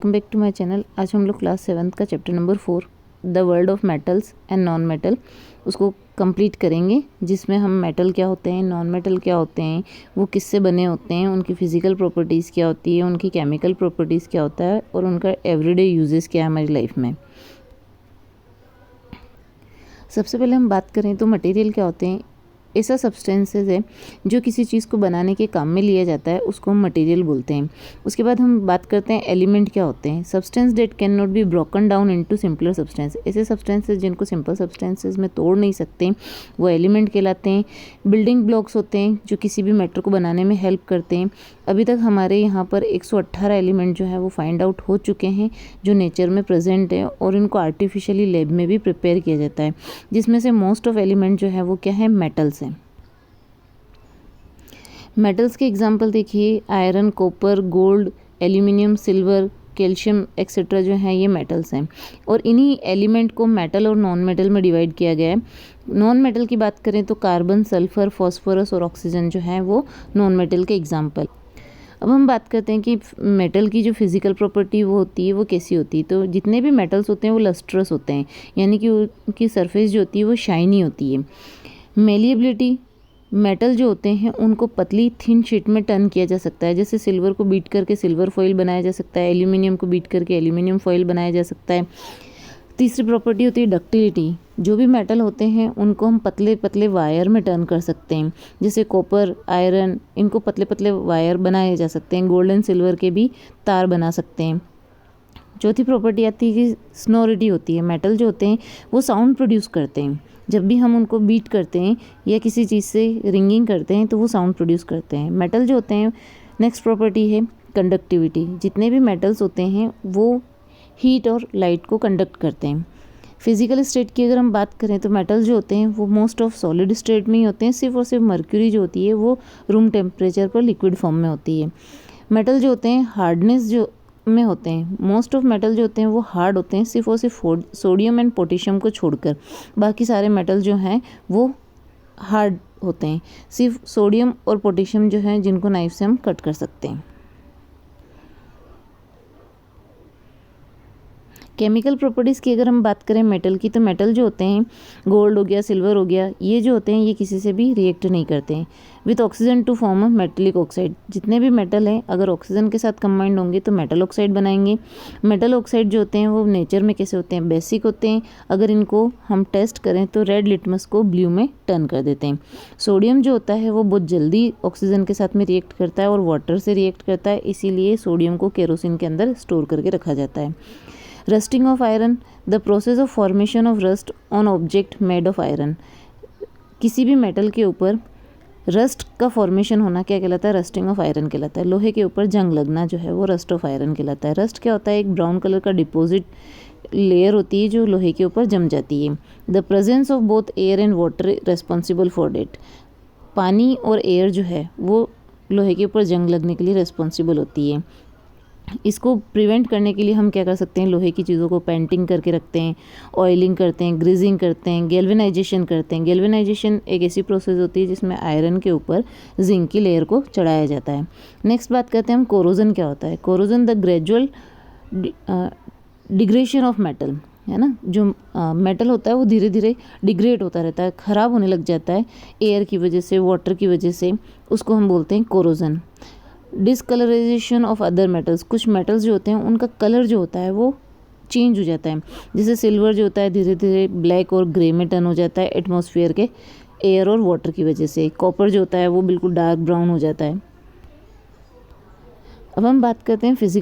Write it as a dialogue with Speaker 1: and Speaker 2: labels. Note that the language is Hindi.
Speaker 1: Welcome back to my channel. आज हम लोग क्लास 7th का chapter number 4 the world of metals and non metal उसको कंप्लीट करेंगे, जिसमें हम मेटल क्या होते हैं, नॉन मेटल क्या होते हैं, वो किससे बने होते हैं, उनकी फिजिकल प्रॉपर्टीज़ क्या होती है, उनकी केमिकल प्रॉपर्टीज़ क्या होता है और उनका एवरीडे यूजेस क्या है हमारी लाइफ में। सबसे पहले हम बात करें तो मटेरियल क्या होते हैं। ऐसा सब्सटेंसेस है जो किसी चीज़ को बनाने के काम में लिया जाता है, उसको हम मटेरियल बोलते हैं। उसके बाद हम बात करते हैं एलिमेंट क्या होते हैं। Substance date can not be broken down into simpler substance. ऐसे सब्सटेंसेस जिनको सिंपल सब्सटेंसेस में तोड़ नहीं सकते वो एलिमेंट कहलाते हैं। बिल्डिंग ब्लॉक्स होते हैं जो किसी भी मैटर को बनाने में हेल्प करते हैं। अभी तक हमारे यहाँ पर 118 एलिमेंट जो है वो फाइंड आउट हो चुके हैं जो नेचर में प्रेजेंट है और इनको आर्टिफिशियली लैब में भी प्रिपेयर किया जाता है, जिसमें से मोस्ट ऑफ एलिमेंट जो है वो क्या है, मेटल्स हैं। मेटल्स के एग्जांपल देखिए, iron, copper, gold, aluminium, silver, calcium etcetera जो है ये मेटल्स हैं। और इन्हीं एलिमेंट को मेटल और नॉन मेटल में डिवाइड किया गया है। नॉन मेटल की बात करें तो कार्बन, सल्फर, फॉस्फोरस और ऑक्सीजन जो है वो नॉन मेटल के एग्जाम्पल। अब हम बात करते हैं कि मेटल की जो फिजिकल प्रॉपर्टी वो होती है वो कैसी होती है। तो जितने भी मेटल्स होते हैं वो लस्ट्रस होते हैं, यानी कि उनकी सरफेस जो होती है वो शाइनी होती है। मेलिएबिलिटी, मेटल जो होते हैं उनको पतली थिन शीट में टर्न किया जा सकता है। जैसे सिल्वर को बीट करके सिल्वर फॉइल बनाया जा सकता है, एल्यूमिनियम को बीट करके एल्यूमिनियम फॉइल बनाया जा सकता है। तीसरी प्रॉपर्टी होती है डक्टिलिटी। जो भी मेटल होते हैं उनको हम पतले पतले वायर में टर्न कर सकते हैं। जैसे कॉपर, आयरन, इनको पतले पतले वायर बनाए जा सकते हैं। गोल्ड एंड सिल्वर के भी तार बना सकते हैं। चौथी प्रॉपर्टी आती है कि स्नोरिटी होती है। मेटल जो होते हैं वो साउंड प्रोड्यूस करते हैं। जब भी हम उनको बीट करते हैं या किसी चीज़ से रिंगिंग करते हैं तो वो साउंड प्रोड्यूस करते हैं। मेटल जो होते हैं, नेक्स्ट प्रॉपर्टी है कंडक्टिविटी। जितने भी मेटल्स होते हैं वो हीट और लाइट को कंडक्ट करते हैं। फिजिकल स्टेट की अगर हम बात करें तो मेटल जो होते हैं वो मोस्ट ऑफ सॉलिड स्टेट में ही होते हैं। सिर्फ और सिर्फ मर्क्यूरी जो होती है वो रूम टेम्परेचर पर लिक्विड फॉर्म में होती है। मेटल जो होते हैं हार्डनेस जो में होते हैं। मोस्ट ऑफ मेटल जो होते हैं वो हार्ड होते हैं, सिर्फ और सिर्फ सोडियम एंड पोटेशियम को छोड़कर। बाकी सारे मेटल जो हैं वो हार्ड होते हैं। सिर्फ सोडियम और पोटेशियम जो हैं जिनको नाइफ से हम कट कर सकते हैं। केमिकल प्रॉपर्टीज़ की अगर हम बात करें मेटल की, तो मेटल जो होते हैं, गोल्ड हो गया, सिल्वर हो गया, ये जो होते हैं ये किसी से भी रिएक्ट नहीं करते हैं with oxygen to form metallic oxide. जितने भी मेटल हैं अगर ऑक्सीजन के साथ कंबाइंड होंगे तो मेटल ऑक्साइड बनाएंगे। मेटल ऑक्साइड जो होते हैं वो नेचर में कैसे होते हैं, बेसिक होते हैं। अगर इनको हम टेस्ट करें तो रेड लिटमस को ब्लू में टर्न कर देते हैं। सोडियम जो होता है वो बहुत जल्दी ऑक्सीजन के साथ में रिएक्ट करता है और वाटर से रिएक्ट करता है, इसीलिए सोडियम को केरोसिन के अंदर स्टोर करके रखा जाता है। Rusting of iron, the process of formation of rust on object made of iron. किसी भी मेटल के ऊपर रस्ट का फॉर्मेशन होना क्या कहलाता है, रस्टिंग ऑफ आयरन कहलाता है। लोहे के ऊपर जंग लगना जो है वो रस्ट ऑफ आयरन कहलाता है। रस्ट क्या होता है, एक ब्राउन कलर का डिपॉजिट लेयर होती है जो लोहे के ऊपर जम जाती है। The presence of both air and water responsible for that. पानी और एयर जो है वो लोहे के ऊपर जंग लगने के लिए रेस्पॉन्सिबल होती है। इसको प्रिवेंट करने के लिए हम क्या कर सकते हैं, लोहे की चीज़ों को पेंटिंग करके रखते हैं, ऑयलिंग करते हैं, ग्रीजिंग करते हैं, गैल्वेनाइजेशन करते हैं। गैल्वेनाइजेशन एक ऐसी प्रोसेस होती है जिसमें आयरन के ऊपर जिंक की लेयर को चढ़ाया जाता है। नेक्स्ट बात करते हैं हम कोरोजन क्या होता है। Corrosion the gradual degradation of metal, है ना। जो मेटल होता है वो धीरे धीरे डिग्रेड होता रहता है, ख़राब होने लग जाता है एयर की वजह से, वाटर की वजह से, उसको हम बोलते हैं कोरोजन। डिसकलराइजेशन ऑफ अदर मेटल्स, कुछ मेटल्स जो होते हैं उनका कलर जो होता है वो चेंज हो जाता है। जैसे सिल्वर जो होता है धीरे धीरे ब्लैक और ग्रे में टर्न हो जाता है एटमॉस्फेयर के एयर और वाटर की वजह से। कॉपर जो होता है वो बिल्कुल डार्क ब्राउन हो जाता है। अब हम बात करते हैं फिजिकल